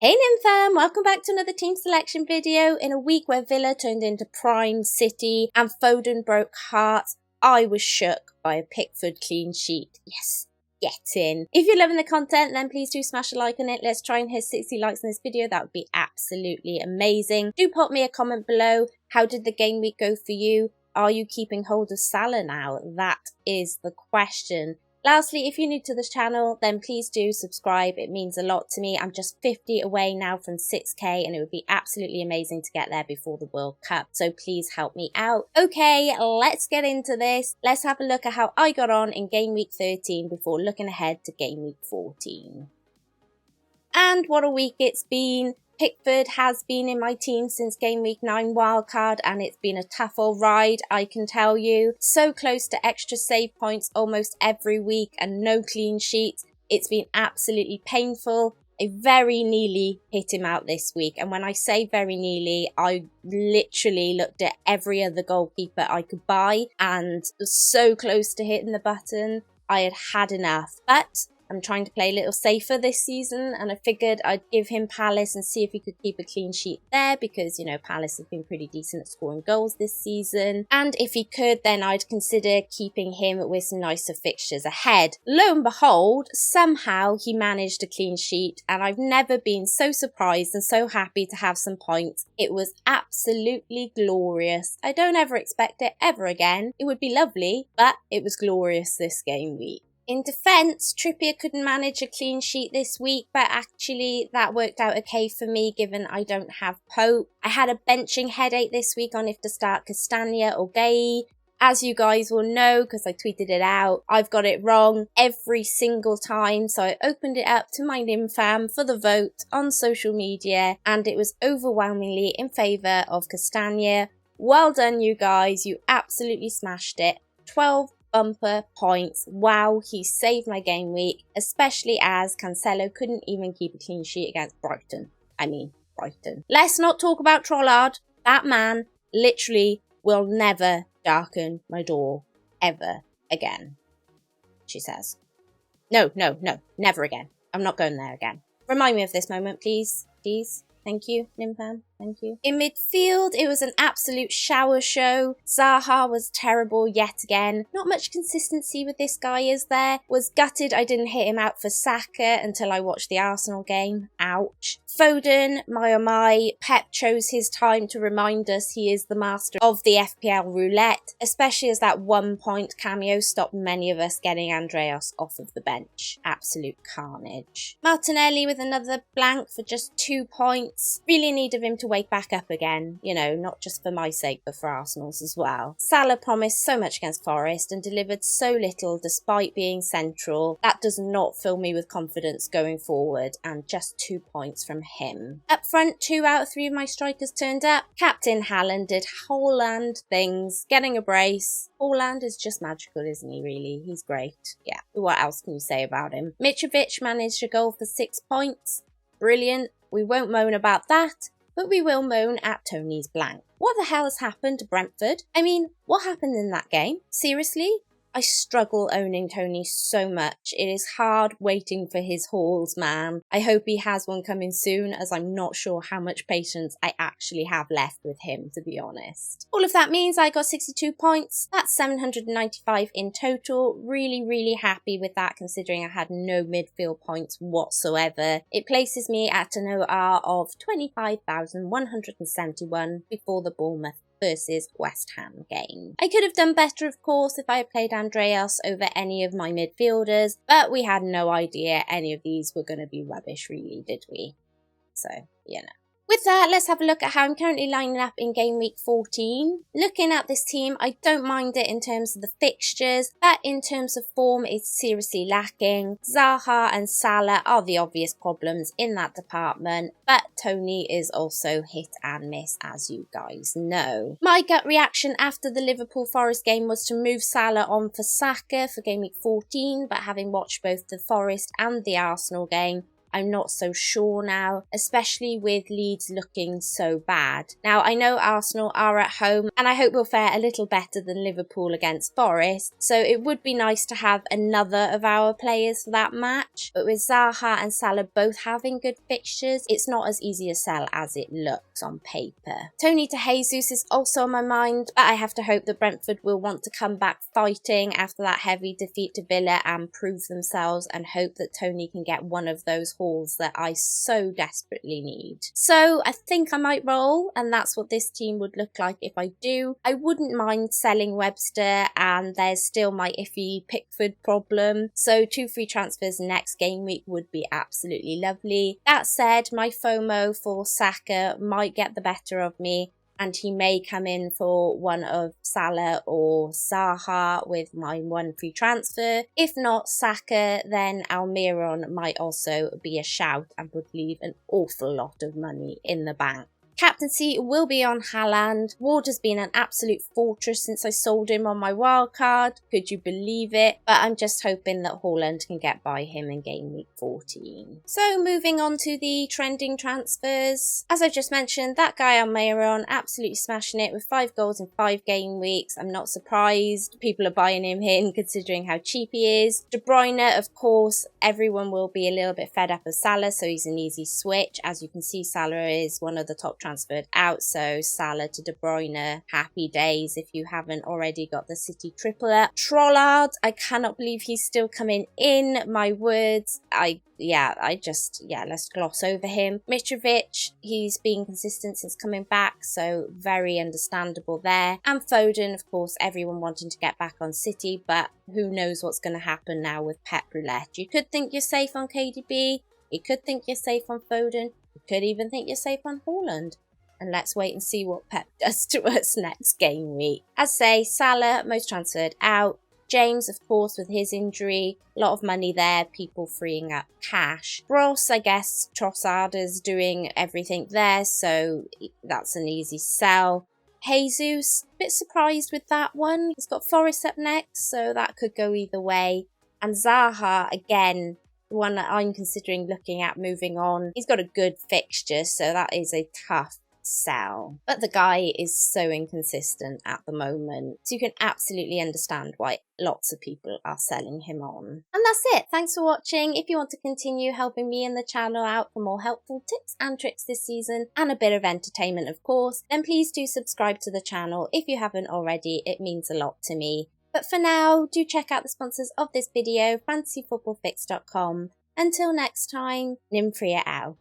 Hey Nymph, welcome back to another team selection video. In a week where Villa turned into Prime City and Foden broke hearts, I was shook by a Pickford clean sheet. Yes, get in. If you're loving the content, then please do smash a like on it. Let's try and hit 60 likes in this video. That would be absolutely amazing. Do pop me a comment below. How did the game week go for you? Are you keeping hold of Salah now? That is the question. Lastly, if you're new to this channel, then please do subscribe. It means a lot to me. I'm just 50 away now from 6k and it would be absolutely amazing to get there before the World Cup. So please help me out. Okay, let's get into this. Let's have a look at how I got on in game week 13 before looking ahead to game week 14. And what a week it's been. Pickford has been in my team since game week 9 wildcard and it's been a tough old ride, I can tell you. So close to extra save points almost every week and no clean sheets. It's been absolutely painful. I very nearly hit him out this week, and when I say very nearly, I literally looked at every other goalkeeper I could buy and was so close to hitting the button. I had had enough, but I'm trying to play a little safer this season, and I figured I'd give him Palace and see if he could keep a clean sheet there because, you know, Palace have been pretty decent at scoring goals this season. And if he could, then I'd consider keeping him with some nicer fixtures ahead. Lo and behold, somehow he managed a clean sheet, and I've never been so surprised and so happy to have some points. It was absolutely glorious. I don't ever expect it ever again. It would be lovely, but it was glorious this game week. In defence, Trippier couldn't manage a clean sheet this week, but actually that worked out okay for me given I don't have Pope. I had a benching headache this week on if to start Castagna or Gay. As you guys will know, because I tweeted it out, I've got it wrong every single time, so I opened it up to my Nymph for the vote on social media, and it was overwhelmingly in favour of Castagna. Well done, you guys, you absolutely smashed it. 12 bumper points. Wow, he saved my game week, especially as Cancelo couldn't even keep a clean sheet against Brighton. Brighton. Let's not talk about Trollard. That man literally will never darken my door ever again, she says. No, never again. I'm not going there again. Remind me of this moment, please. Please. Thank you, Nymph. Thank you. In midfield, it was an absolute shower show. Zaha was terrible yet again. Not much consistency with this guy, is there? Was gutted I didn't hit him out for Saka until I watched the Arsenal game. Ouch. Foden, my oh my, Pep chose his time to remind us he is the master of the FPL roulette, especially as that 1 point cameo stopped many of us getting Andreas off of the bench. Absolute carnage. Martinelli with another blank for just 2 points. Really need of him to wake back up again, you know, not just for my sake but for Arsenal's as well. Salah promised so much against Forest and delivered so little despite being central. That does not fill me with confidence going forward, and just 2 points from him. Up front, 2 out of 3 of my strikers turned up. Captain Haaland did Haaland things, getting a brace. Haaland is just magical, isn't he, really? He's great. Yeah, what else can you say about him? Mitrovic managed a goal for 6 points. Brilliant. We won't moan about that, but we will moan at Tony's blank. What the hell has happened to Brentford? I mean, what happened in that game? Seriously? I struggle owning Tony so much. It is hard waiting for his hauls, man. I hope he has one coming soon, as I'm not sure how much patience I actually have left with him, to be honest. All of that means I got 62 points. That's 795 in total. Really happy with that, considering I had no midfield points whatsoever. It places me at an OR of 25,171 before the Bournemouth versus West Ham game. I could have done better, of course, if I had played Andreas over any of my midfielders, but we had no idea any of these were going to be rubbish, really, did we? So, you know. With that, let's have a look at how I'm currently lining up in game week 14. Looking at this team, I don't mind it in terms of the fixtures, but in terms of form, it's seriously lacking. Zaha and Salah are the obvious problems in that department, but Tony is also hit and miss, as you guys know. My gut reaction after the Liverpool Forest game was to move Salah on for Saka for game week 14, but having watched both the Forest and the Arsenal game, I'm not so sure now, especially with Leeds looking so bad. Now, I know Arsenal are at home, and I hope we'll fare a little better than Liverpool against Forest, so it would be nice to have another of our players for that match. But with Zaha and Salah both having good fixtures, it's not as easy a sell as it looks on paper. Tony to Jesus is also on my mind, but I have to hope that Brentford will want to come back fighting after that heavy defeat to Villa and prove themselves, and hope that Tony can get one of those hauls that I so desperately need. So I think I might roll, and that's what this team would look like if I do. I wouldn't mind selling Webster, and there's still my iffy Pickford problem, so 2 free transfers next game week would be absolutely lovely. That said, my FOMO for Saka might get the better of me, and he may come in for one of Salah or Zaha with my 1 free transfer. If not Saka, then Almiron might also be a shout and would leave an awful lot of money in the bank. Captaincy will be on Haaland. Ward has been an absolute fortress since I sold him on my wildcard. Could you believe it? But I'm just hoping that Haaland can get by him in game week 14. So moving on to the trending transfers. As I just mentioned, that guy Almiron absolutely smashing it with 5 goals in 5 game weeks. I'm not surprised. People are buying him in considering how cheap he is. De Bruyne, of course, everyone will be a little bit fed up of Salah, so he's an easy switch. As you can see, Salah is one of the top transferred out, so Salah to De Bruyne, happy days if you haven't already got the City triple up. Trollard, I cannot believe he's still coming in, my words. Let's gloss over him. Mitrovic, he's been consistent since coming back, so very understandable there. And Foden, of course, everyone wanting to get back on City, but who knows what's going to happen now with Pep Roulette. You could think you're safe on KDB, you could think you're safe on Foden, you could even think you're safe on Haaland. And let's wait and see what Pep does to us next game week. As say, Salah, most transferred out. James, of course, with his injury, a lot of money there, people freeing up cash. Ross, I guess, Trossarda's doing everything there, so that's an easy sell. Jesus, a bit surprised with that one. He's got Forest up next, so that could go either way. And Zaha, again, the one that I'm considering looking at moving on. He's got a good fixture, so that is a tough sell. But the guy is so inconsistent at the moment, so you can absolutely understand why lots of people are selling him on. And that's it. Thanks for watching. If you want to continue helping me and the channel out for more helpful tips and tricks this season, and a bit of entertainment of course, then please do subscribe to the channel if you haven't already. It means a lot to me. But for now, do check out the sponsors of this video, fantasyfootballfix.com. Until next time, Nympria out.